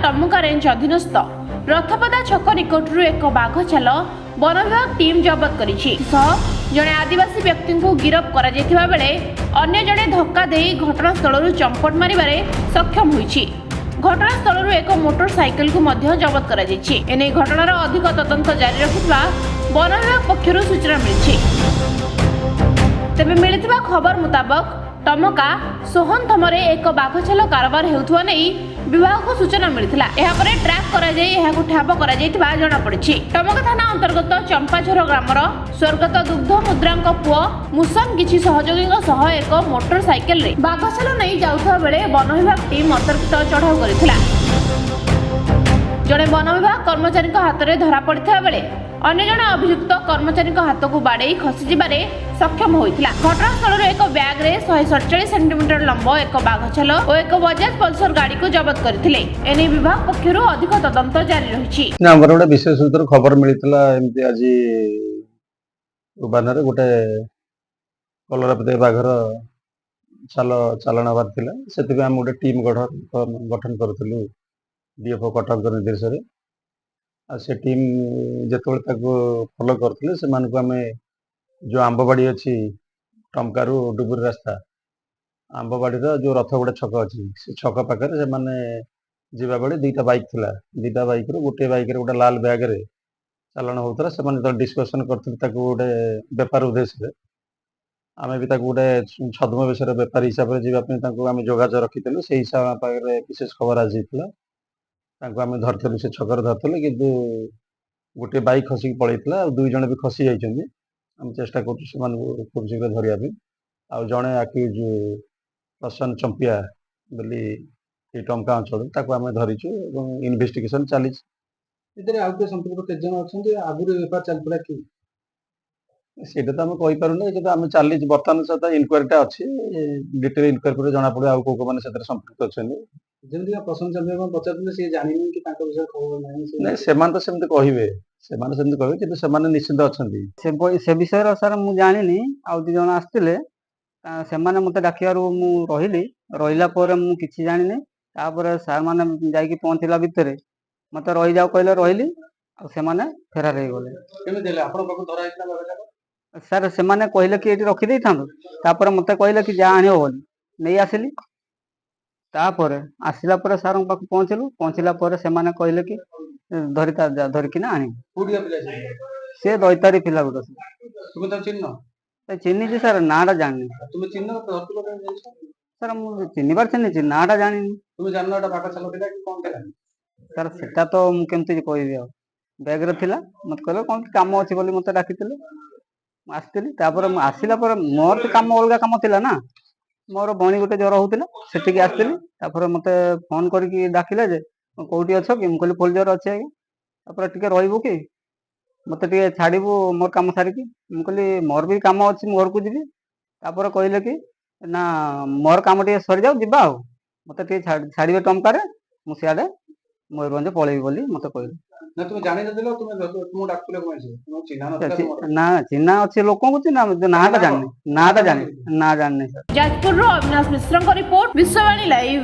टमुका range अधीनस्थ रथपदा छक निकटू एक बाघ छाल वन विभाग टीम जबत करिछि। जड़े आदिवासी व्यक्ति को गिरफ्त करा जायथिबा बेले अन्य जड़े धक्का देई घटनास्थल चंपट मारिबारे सक्षम होइछि। घटनास्थल एक मोटरसाइकेल को मध्य जबत करा जायछि। एने घटनार अधिक तदंत जारी रखिबा वन विभाग पक्षरु सूचना मिलिछि। तेबे मिलिथिबा खबर मुताबक टमका सोहनथमरे एक बाघछाल कारबार हेउथुवा नै विभाग को सूचना मिलिथिला। एहा परे ट्रैक करा जाय एहाकु ठाब करा जायथिबा जणा पड़िछि। टमका थाना अंतर्गत चंपाझर ग्रामर स्वर्गत दुग्ध मुद्रांक पुओ मुसन किछि सहयोगीक सह एक मोटरसाइकेल रे बाघछाल नै जाउथबा बेले वन विभाग टीम अतर्कित चढ़ाऊ करिथिला। जड़े वन विभाग कर्मचारी हाथ में धरा पड़ा बेले अन्य जड़े अभियुक्त कर्मचारी हाथ को बाड़े खसी सक्षम होता। घटनास्थल एक ब्याग रे 147 सेंटीमीटर लंब एक बाघछाल और एक बजाज पल्सर गाड़ी को जबत करथिले। एने विभाग पक्षरु अधिक तदंत जारी रहिछि। ना हमर गोटे विशेष सूत्र खबर मिलितला एमती आज उबानरे गोटे कलरापते बाघर चालाण हबार थिला। सेति हम गोटे टीम गठन करथिलु डीएफओ कटक निर्देश से टीम जिते फॉलो करते से जो आंबबाड़ी अच्छी टमकारु डुबुरी रास्ता आंबबाड़ी जो रथ गोटे छक अच्छी से छक पाखे से मैंने जीवा बेले दुईटा बाइक थिला। दुईटा बाइक गोटे बाइक गोटे लाल बैग रे चालाण होता से डिस्कसन करते गोटे बेपार उद्देश्य आम भी गोटे छद्म विषय बेपारी हिसाब से जावाई जोगाजोग रखी से हिसाब पाखे विशेष खबर आज आम धरलु से छकर धरते कि गोटे बाइक खसिक पलैला दुई जन भी खसी जाइए। आम चेष्टा कर खूब शीघ्र धरिया आ जड़े आक्यूज प्रसन्न चंपिया बोली टमका अंचल आम धरीचु इन्वेस्टिगेशन चली। सेटा तो आम कहीपरूना कि आम चली बर्तमान सहित इनक्वारीटा अच्छी डिटेल इनक्वारी जना पड़े आउ कौ मैंने संपृक्त अच्छा निश्चिंत अच्छा से विषय सर मु जानी आउ दी जन आसते से मत डाक रही रहा मु कि जानी सार मैंने जा पहुँचला भितर मत रही जाओ कहले रही से फेरार हो गले। सर से कहले कि ये रखी था मत कहले कि जा आण बोली नहीं आसिली तापर आसला सार पाक पहुँचला से कहले कि धरिकिना आण से दैतारी पिला गोटे चिन्ह सर नाटा जानी सर मुझे चिन्हबार चिन्ह नाटा जानी सर सेटा तो मुझे कह बैग रे थिला मत कहले कौन काम अच्छी बोली मत डाकी आसती आसला मोर तो कम अलग कम थिला ना मोर भणी गोटे ज्वर होता से आसती मत फोन करके डाकिले जे कौटी अच्छ कि मुझे फुल ज्वर अच्छे आज्ञा टे रही कि मत छाड़ू मोर कम सारिकी मुझे मोर भी कम अच्छी घर को जी कहले कि ना मोर कम टे सरी जाऊ जा मत छाड़े टमकार मुझे मयूरभंज पलैबी बोली मत कहले ना चिन्हा अच्छे लोक नाटा जानी ना जानी सर। जाजपुर अविनाश मिश्र रिपोर्ट विश्ववाणी लाइव।